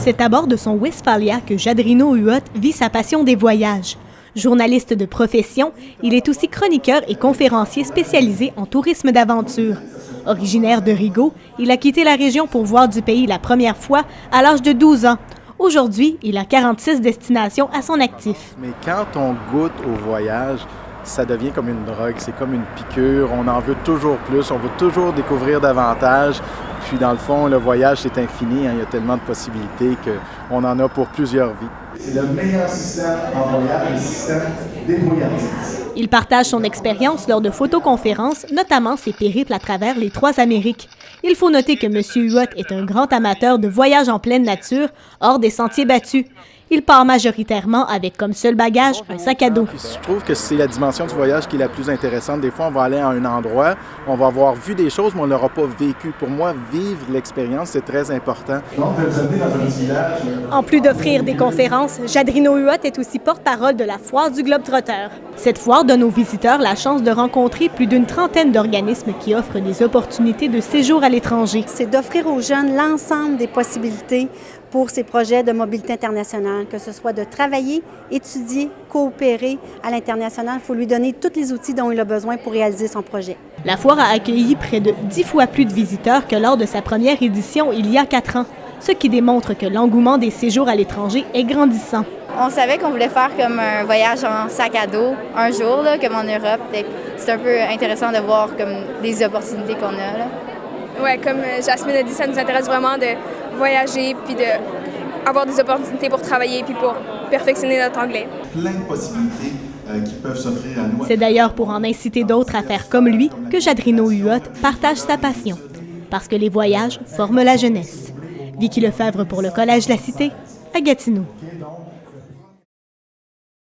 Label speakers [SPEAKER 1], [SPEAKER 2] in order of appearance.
[SPEAKER 1] C'est à bord de son Westphalia que Jadrino Huot vit sa passion des voyages. Journaliste de profession, il est aussi chroniqueur et conférencier spécialisé en tourisme d'aventure. Originaire de Rigaud, il a quitté la région pour voir du pays la première fois à l'âge de 12 ans. Aujourd'hui, il a 46 destinations à son actif.
[SPEAKER 2] Mais quand on goûte au voyage, ça devient comme une drogue, c'est comme une piqûre. On en veut toujours plus, on veut toujours découvrir davantage. Puis dans le fond, le voyage, c'est infini. Il y a tellement de possibilités qu'on en a pour plusieurs vies.
[SPEAKER 3] C'est le meilleur système en voyage, le système débrouillardise.
[SPEAKER 1] Il partage son expérience lors de photoconférences, notamment ses périples à travers les 3 Amériques. Il faut noter que M. Huot est un grand amateur de voyages en pleine nature, hors des sentiers battus. Il part majoritairement avec comme seul bagage un sac à dos.
[SPEAKER 2] Je trouve que c'est la dimension du voyage qui est la plus intéressante. Des fois, on va aller à un endroit, on va avoir vu des choses, mais on ne l'aura pas vécu. Pour moi, vivre l'expérience, c'est très important.
[SPEAKER 3] Donc, vous amenez dans un petit village.
[SPEAKER 1] En plus d'offrir des conférences, Jadrino Huot est aussi porte-parole de la Foire du Globe-Trotter. Cette foire donne aux visiteurs la chance de rencontrer plus d'une trentaine d'organismes qui offrent des opportunités de séjour à l'étranger.
[SPEAKER 4] C'est d'offrir aux jeunes l'ensemble des possibilités pour ces projets de mobilité internationale, que ce soit de travailler, étudier, coopérer à l'international. Il faut lui donner tous les outils dont il a besoin pour réaliser son projet.
[SPEAKER 1] La foire a accueilli près de 10 fois plus de visiteurs que lors de sa première édition il y a 4 ans, ce qui démontre que l'engouement des séjours à l'étranger est grandissant.
[SPEAKER 5] On savait qu'on voulait faire comme un voyage en sac à dos un jour, là, comme en Europe. C'est un peu intéressant de voir comme les opportunités qu'on a. Là.
[SPEAKER 6] Ouais, comme Jasmine a dit, ça nous intéresse vraiment de voyager puis d'avoir des opportunités pour travailler puis pour perfectionner notre anglais.
[SPEAKER 3] Plein de possibilités qui peuvent s'offrir à nous.
[SPEAKER 1] C'est d'ailleurs pour en inciter d'autres à faire comme lui que Jadrino Huot partage sa passion. Parce que les voyages forment la jeunesse. Vicky Lefebvre pour le Collège La Cité, à Gatineau.